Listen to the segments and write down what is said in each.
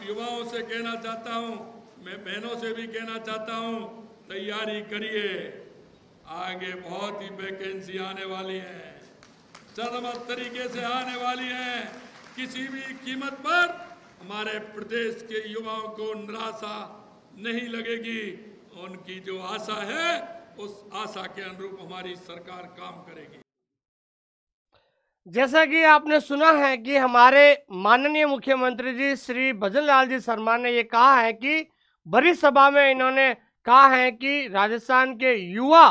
युवाओं से कहना चाहता हूं, मैं बहनों से भी कहना चाहता हूं, तैयारी करिए, आगे बहुत ही वैकेंसी आने वाली है, चरमत तरीके से आने वाली है। किसी भी कीमत पर हमारे प्रदेश के युवाओं को निराशा नहीं लगेगी। उनकी जो आशा है उस आशा के अनुरूप हमारी सरकार काम करेगी। जैसा कि आपने सुना है कि हमारे माननीय मुख्यमंत्री जी श्री भजनलाल जी शर्मा ने ये कहा है कि बड़ी सभा में इन्होंने कहा है कि राजस्थान के युवा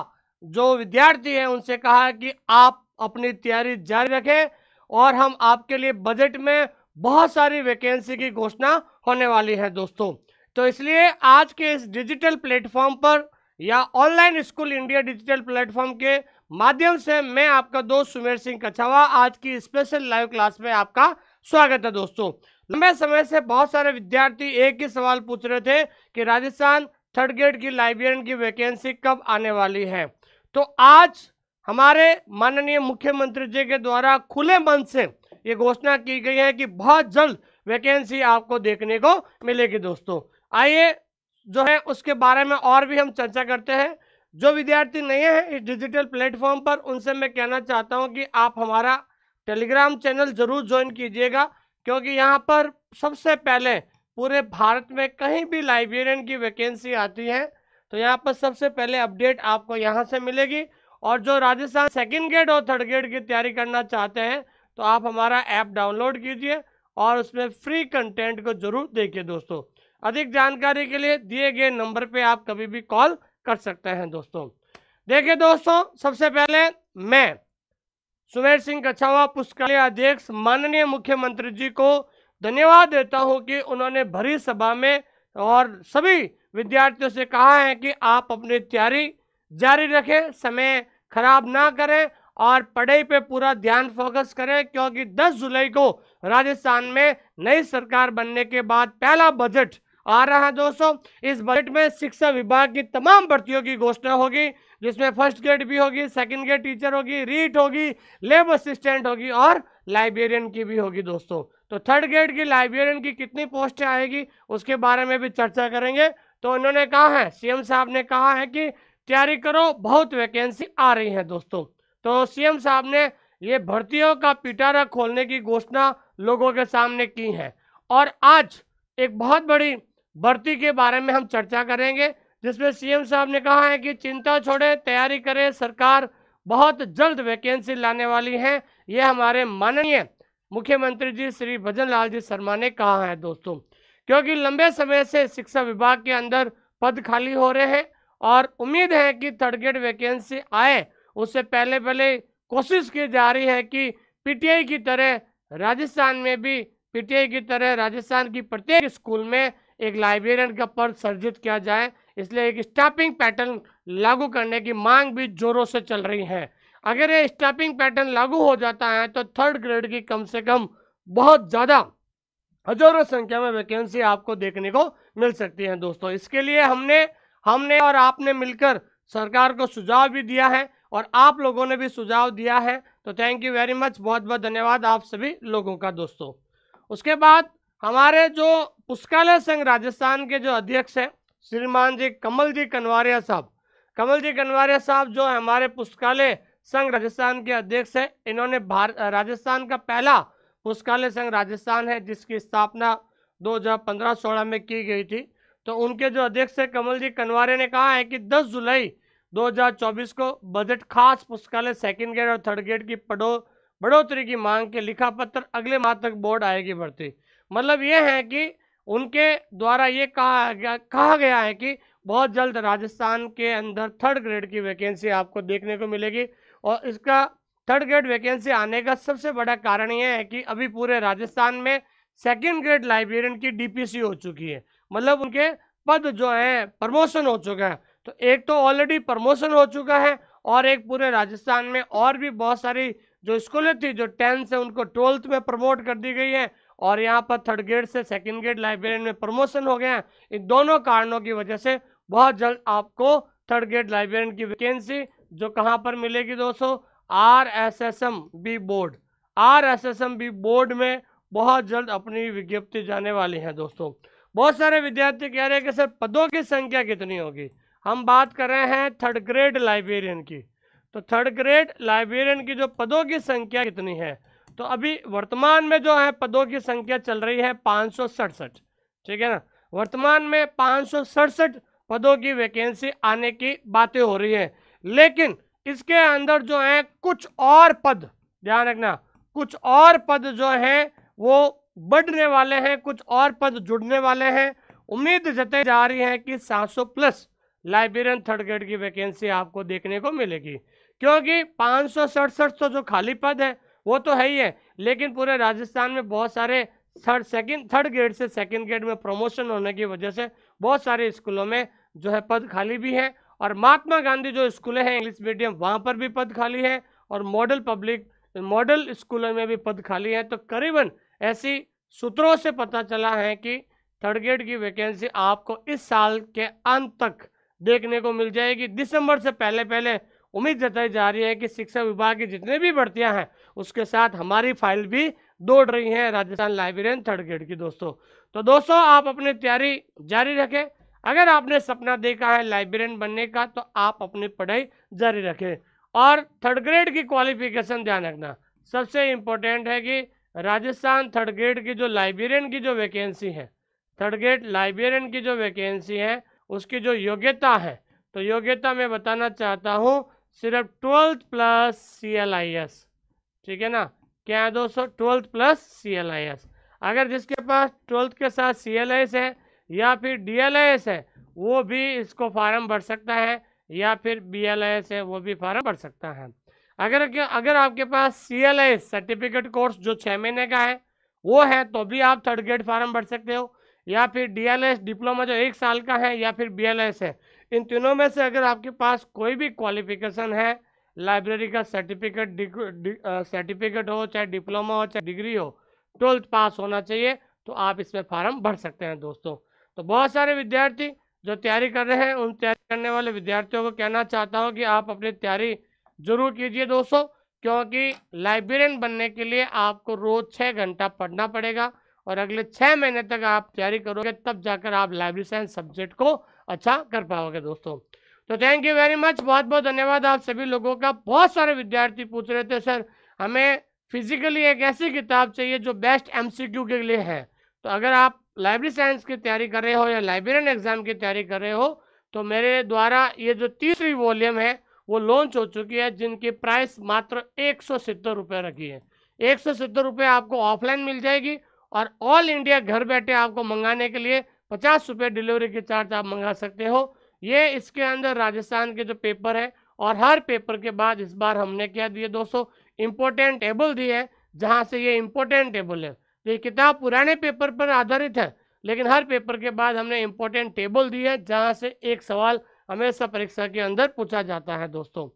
जो विद्यार्थी हैं उनसे कहा है कि आप अपनी तैयारी जारी रखें और हम आपके लिए बजट में बहुत सारी वैकेंसी की घोषणा होने वाली है दोस्तों। तो इसलिए आज के इस डिजिटल प्लेटफॉर्म पर या online school India digital platform के माध्यम से मैं आपका दोस्त सुमेर सिंह कछावा आज की स्पेशल लाइव क्लास में आपका स्वागत है दोस्तों। लंबे समय से बहुत सारे विद्यार्थी एक ही सवाल पूछ रहे थे कि राजस्थान थर्ड ग्रेड की लाइब्रेरियन की वैकेंसी कब आने वाली है। तो आज हमारे माननीय मुख्यमंत्री जी के द्वारा खुले मन से ये घोषणा की गई है कि बहुत जल्द वैकेंसी आपको देखने को मिलेगी दोस्तों। आइए जो है उसके बारे में और भी हम चर्चा करते हैं। जो विद्यार्थी नए हैं इस डिजिटल प्लेटफॉर्म पर उनसे मैं कहना चाहता हूं कि आप हमारा टेलीग्राम चैनल जरूर ज्वाइन कीजिएगा, क्योंकि यहाँ पर सबसे पहले पूरे भारत में कहीं भी लाइब्रेरियन की वैकेंसी आती है तो यहाँ पर सबसे पहले अपडेट आपको यहाँ से मिलेगी। और जो राजस्थान सेकंड ग्रेड और थर्ड ग्रेड की तैयारी करना चाहते हैं तो आप हमारा ऐप डाउनलोड कीजिए और उसमें फ्री कंटेंट को जरूर देखिए दोस्तों। अधिक जानकारी के लिए दिए गए नंबर पे आप कभी भी कॉल कर सकते हैं दोस्तों। देखिए दोस्तों, सबसे पहले मैं सुमेर सिंह कछावा पुस्तकालय अध्यक्ष माननीय मुख्यमंत्री जी को धन्यवाद देता हूं कि उन्होंने भरी सभा में और सभी विद्यार्थियों से कहा है कि आप अपनी तैयारी जारी रखें, समय खराब ना करें और पढ़ाई पे पूरा ध्यान फोकस करें, क्योंकि 10 जुलाई को राजस्थान में नई सरकार बनने के बाद पहला बजट आ रहा है दोस्तों। इस बजट में शिक्षा विभाग की तमाम भर्तियों की घोषणा होगी, जिसमें फर्स्ट ग्रेड भी होगी, सेकंड ग्रेड टीचर होगी, रीट होगी, लैब असिस्टेंट होगी और लाइब्रेरियन की भी होगी दोस्तों। तो थर्ड ग्रेड की लाइब्रेरियन की कितनी पोस्टें आएगी उसके बारे में भी चर्चा करेंगे। तो उन्होंने कहा है, सीएम साहब ने कहा है कि तैयारी करो, बहुत वैकेंसी आ रही है दोस्तों। तो सीएम साहब ने ये भर्तियों का पिटारा खोलने की घोषणा लोगों के सामने की है और आज एक बहुत बड़ी भर्ती के बारे में हम चर्चा करेंगे, जिसमें सीएम साहब ने कहा है कि चिंता छोड़े, तैयारी करें, सरकार बहुत जल्द वैकेंसी लाने वाली है। ये हमारे माननीय मुख्यमंत्री जी श्री भजनलाल जी शर्मा ने कहा है दोस्तों, क्योंकि लंबे समय से शिक्षा विभाग के अंदर पद खाली हो रहे हैं और उम्मीद है कि थर्ड ग्रेड वैकेंसी आए उससे पहले पहले कोशिश की जा रही है कि पीटीआई की तरह राजस्थान में भी पीटीआई की तरह राजस्थान की प्रत्येक स्कूल में एक लाइब्रेरियन का पद सर्जित किया जाए। इसलिए एक स्टाफिंग पैटर्न लागू करने की मांग भी जोरों से चल रही है। अगर ये स्टाफिंग पैटर्न लागू हो जाता है तो थर्ड ग्रेड की कम से कम बहुत ज़्यादा हजारों संख्या में वैकेंसी आपको देखने को मिल सकती है दोस्तों। इसके लिए हमने और आपने मिलकर सरकार को सुझाव भी दिया है और आप लोगों ने भी सुझाव दिया है, तो थैंक यू वेरी मच, बहुत बहुत धन्यवाद आप सभी लोगों का दोस्तों। उसके बाद हमारे जो पुस्तकालय संघ राजस्थान के जो अध्यक्ष हैं श्रीमान जी कमल जी कनवारिया साहब जो हमारे पुस्तकालय संघ राजस्थान के अध्यक्ष हैं, इन्होंने राजस्थान का पहला पुस्तकालय संघ राजस्थान है जिसकी स्थापना 2015-16 में की गई थी। तो उनके जो अध्यक्ष है कमल जी कनवारिया ने कहा है कि 10 जुलाई 2024 को बजट खास पुस्तकालय सेकंड ग्रेड और थर्ड ग्रेड की बढ़ोतरी की मांग के लिखा पत्र अगले माह तक बोर्ड आएगी भर्ती। मतलब ये है कि उनके द्वारा ये कहा गया है कि बहुत जल्द राजस्थान के अंदर थर्ड ग्रेड की वैकेंसी आपको देखने को मिलेगी। और इसका थर्ड ग्रेड वैकेंसी आने का सबसे बड़ा कारण यह है कि अभी पूरे राजस्थान में सेकंड ग्रेड लाइब्रेरियन की डीपीसी हो चुकी है, मतलब उनके पद जो है प्रमोशन हो चुका है। तो एक तो ऑलरेडी प्रमोशन हो चुका है और एक पूरे राजस्थान में और भी बहुत सारी जो स्कूलें थी जो 10th से उनको 12th में प्रमोट कर दी गई है और यहाँ पर थर्ड ग्रेड से सेकंड ग्रेड लाइब्रेरियन में प्रमोशन हो गया है। इन दोनों कारणों की वजह से बहुत जल्द आपको थर्ड ग्रेड लाइब्रेरियन की वैकेंसी जो कहाँ पर मिलेगी दोस्तों, RSSM बी बोर्ड में बहुत जल्द अपनी विज्ञप्ति जाने वाली है दोस्तों। बहुत सारे विद्यार्थी कह रहे हैं कि सर पदों की संख्या कितनी होगी। हम बात कर रहे हैं थर्ड ग्रेड लाइब्रेरियन की। तो थर्ड ग्रेड लाइब्रेरियन की जो पदों की संख्या कितनी है, तो अभी वर्तमान में जो है पदों की संख्या चल रही है 567, ठीक है ना। वर्तमान में 567 पदों की वैकेंसी आने की बातें हो रही है, लेकिन इसके अंदर जो है कुछ और पद, ध्यान रखना, कुछ और पद जो हैं वो बढ़ने वाले हैं, कुछ और पद जुड़ने वाले हैं। उम्मीद जताई जा रही है कि 700 प्लस लाइब्रेरियन थर्ड ग्रेड की वैकेंसी आपको देखने को मिलेगी, क्योंकि 567 तो जो खाली पद है वो तो है ही है, लेकिन पूरे राजस्थान में बहुत सारे थर्ड ग्रेड से सेकंड ग्रेड में प्रमोशन होने की वजह से बहुत सारे स्कूलों में जो है पद खाली भी है, और महात्मा गांधी जो स्कूलें हैं इंग्लिश मीडियम वहाँ पर भी पद खाली है, और मॉडल स्कूलों में भी पद खाली है। तो करीबन ऐसी सूत्रों से पता चला है कि थर्ड ग्रेड की वैकेंसी आपको इस साल के अंत तक देखने को मिल जाएगी। दिसंबर से पहले पहले उम्मीद जताई जा रही है कि शिक्षा विभाग की जितने भी भर्तियां हैं उसके साथ हमारी फाइल भी दौड़ रही है राजस्थान लाइब्रेरियन थर्ड ग्रेड की दोस्तों। तो दोस्तों आप अपनी तैयारी जारी रखें। अगर आपने सपना देखा है लाइब्रेरियन बनने का तो आप अपनी पढ़ाई जारी रखें, और थर्ड ग्रेड की क्वालिफिकेशन ध्यान रखना। सबसे इम्पोर्टेंट है कि राजस्थान थर्ड ग्रेड की जो लाइब्रेरियन की जो वैकेंसी है, थर्ड ग्रेड लाइब्रेरियन की जो वैकेंसी है उसकी जो योग्यता है, तो योग्यता मैं बताना चाहता हूँ सिर्फ 12th प्लस CLIS, ठीक है ना। क्या है दोस्तों, 12th प्लस CLIS। अगर जिसके पास 12th के साथ CLIS है या फिर DLIS है वो भी इसको फार्म भर सकता है, या फिर BLIS है वो भी फार्म भर सकता है। अगर आपके पास CLIS सर्टिफिकेट कोर्स जो 6 महीने का है वो है तो भी आप थर्ड ग्रेड फार्म भर सकते हो, या फिर DLIS डिप्लोमा जो 1 साल का है, या फिर BLIS है। इन तीनों में से अगर आपके पास कोई भी क्वालिफिकेशन है, लाइब्रेरी का सर्टिफिकेट हो, चाहे डिप्लोमा हो, चाहे डिग्री हो, 12th पास होना चाहिए, तो आप इसमें फार्म भर सकते हैं दोस्तों। तो बहुत सारे विद्यार्थी जो तैयारी कर रहे हैं उन तैयारी करने वाले विद्यार्थियों को कहना चाहता हूँ कि आप अपनी तैयारी जरूर कीजिए दोस्तों, क्योंकि लाइब्रेरियन बनने के लिए आपको रोज 6 घंटा पढ़ना पड़ेगा, और अगले 6 महीने तक आप तैयारी करोगे तब जाकर आप लाइब्रेरी साइंस सब्जेक्ट को अच्छा कर पाओगे दोस्तों। तो थैंक यू वेरी मच, बहुत बहुत धन्यवाद आप सभी लोगों का। बहुत सारे विद्यार्थी पूछ रहे थे सर हमें फिजिकली एक ऐसी किताब चाहिए जो बेस्ट MCQ के लिए है। तो अगर आप लाइब्रेरी साइंस की तैयारी कर रहे हो या लाइब्रेरियन एग्जाम की तैयारी कर रहे हो तो मेरे द्वारा ये जो तीसरी वॉल्यूम है वो लॉन्च हो चुकी है, जिनकी प्राइस मात्र 170 रुपये रखी है। 170 रुपये आपको ऑफलाइन मिल जाएगी, और ऑल इंडिया घर बैठे आपको मंगाने के लिए 50 रुपये डिलीवरी के चार्ज आप मंगा सकते हो। ये इसके अंदर राजस्थान के जो पेपर है, और हर पेपर के बाद इस बार हमने क्या दिए दोस्तों, इम्पोर्टेंट टेबल दी है, जहाँ से ये इम्पोर्टेंट टेबल है। ये किताब पुराने पेपर पर आधारित है, लेकिन हर पेपर के बाद हमने इम्पोर्टेंट टेबल दी है, जहाँ से एक सवाल हमेशा परीक्षा के अंदर पूछा जाता है दोस्तों।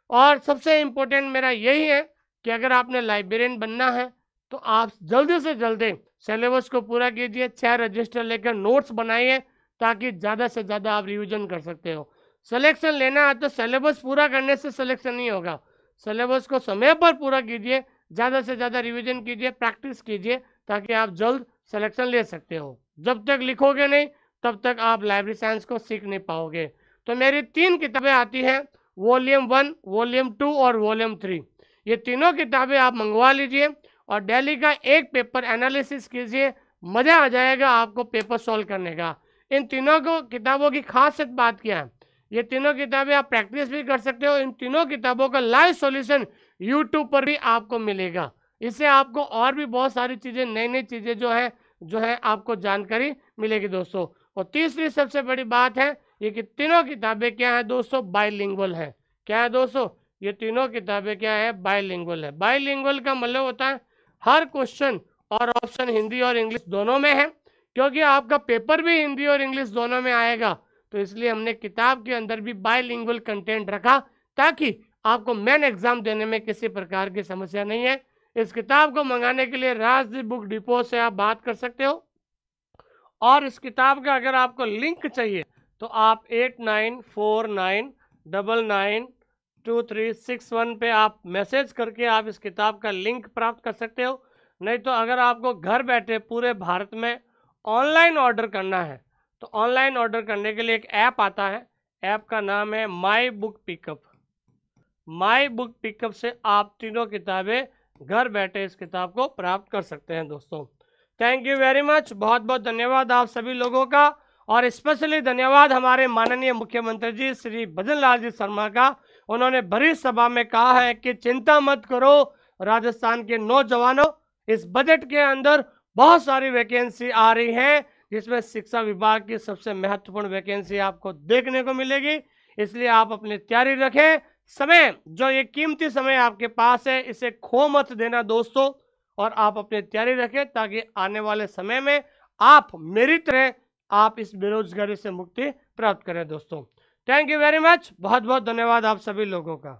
और सबसे इम्पोर्टेंट मेरा यही है कि अगर आपने लाइब्रेरियन बनना है तो आप जल्दी से जल्दी सिलेबस को पूरा कीजिए, 6 रजिस्टर लेकर नोट्स बनाइए, ताकि ज़्यादा से ज़्यादा आप रिवीजन कर सकते हो। सिलेक्शन लेना है तो सिलेबस पूरा करने से सिलेक्शन नहीं होगा, सिलेबस को समय पर पूरा कीजिए, ज़्यादा से ज़्यादा रिवीजन कीजिए, प्रैक्टिस कीजिए, ताकि आप जल्द सिलेक्शन ले सकते हो। जब तक लिखोगे नहीं तब तक आप लाइब्रेरी साइंस को सीख नहीं पाओगे। तो मेरी 3 किताबें आती हैं, वॉल्यूम 1, वॉल्यूम 2 और वॉल्यूम 3। ये तीनों किताबें आप मंगवा लीजिए और डेली का एक पेपर एनालिसिस कीजिए, मज़ा आ जाएगा आपको पेपर सॉल्व करने का। इन तीनों किताबों की खासियत बात क्या है, ये तीनों किताबें आप प्रैक्टिस भी कर सकते हो। इन तीनों किताबों का लाइव सॉल्यूशन यूट्यूब पर भी आपको मिलेगा। इससे आपको और भी बहुत सारी चीज़ें, नई नई चीज़ें जो है आपको जानकारी मिलेगी दोस्तों। और तीसरी सबसे बड़ी बात है ये कि तीनों किताबें क्या है दोस्तों, बाइलिंगुअल है। क्या है दोस्तों, ये तीनों किताबें क्या है, बाइलिंगुअल है। बाइलिंगुअल का मतलब होता है हर क्वेश्चन और ऑप्शन हिंदी और इंग्लिश दोनों में है, क्योंकि आपका पेपर भी हिंदी और इंग्लिश दोनों में आएगा। तो इसलिए हमने किताब के अंदर भी बाइलिंगुअल कंटेंट रखा, ताकि आपको मेन एग्जाम देने में किसी प्रकार की समस्या नहीं है। इस किताब को मंगाने के लिए राजदीप बुक डिपो से आप बात कर सकते हो, और इस किताब का अगर आपको लिंक चाहिए तो आप 8949992361 पे आप मैसेज करके आप इस किताब का लिंक प्राप्त कर सकते हो। नहीं तो अगर आपको घर बैठे पूरे भारत में ऑनलाइन ऑर्डर करना है तो ऑनलाइन ऑर्डर करने के लिए एक ऐप आता है, ऐप का नाम है my book pickup. My book pickup से आप तीनों किताबें घर बैठे इस किताब को प्राप्त कर सकते हैं दोस्तों। थैंक यू वेरी मच, बहुत बहुत धन्यवाद आप सभी लोगों का, और स्पेशली धन्यवाद हमारे माननीय मुख्यमंत्री जी श्री भजन लाल जी शर्मा का। उन्होंने बड़ी सभा में कहा है कि चिंता मत करो राजस्थान के नौजवानों, इस बजट के अंदर बहुत सारी वैकेंसी आ रही हैं, जिसमें शिक्षा विभाग की सबसे महत्वपूर्ण वैकेंसी आपको देखने को मिलेगी। इसलिए आप अपनी तैयारी रखें। समय, जो ये कीमती समय आपके पास है, इसे खो मत देना दोस्तों, और आप अपनी तैयारी रखें ताकि आने वाले समय में आप मेरी तरह आप इस बेरोजगारी से मुक्ति प्राप्त करें दोस्तों। थैंक यू वेरी मच, बहुत बहुत धन्यवाद आप सभी लोगों का।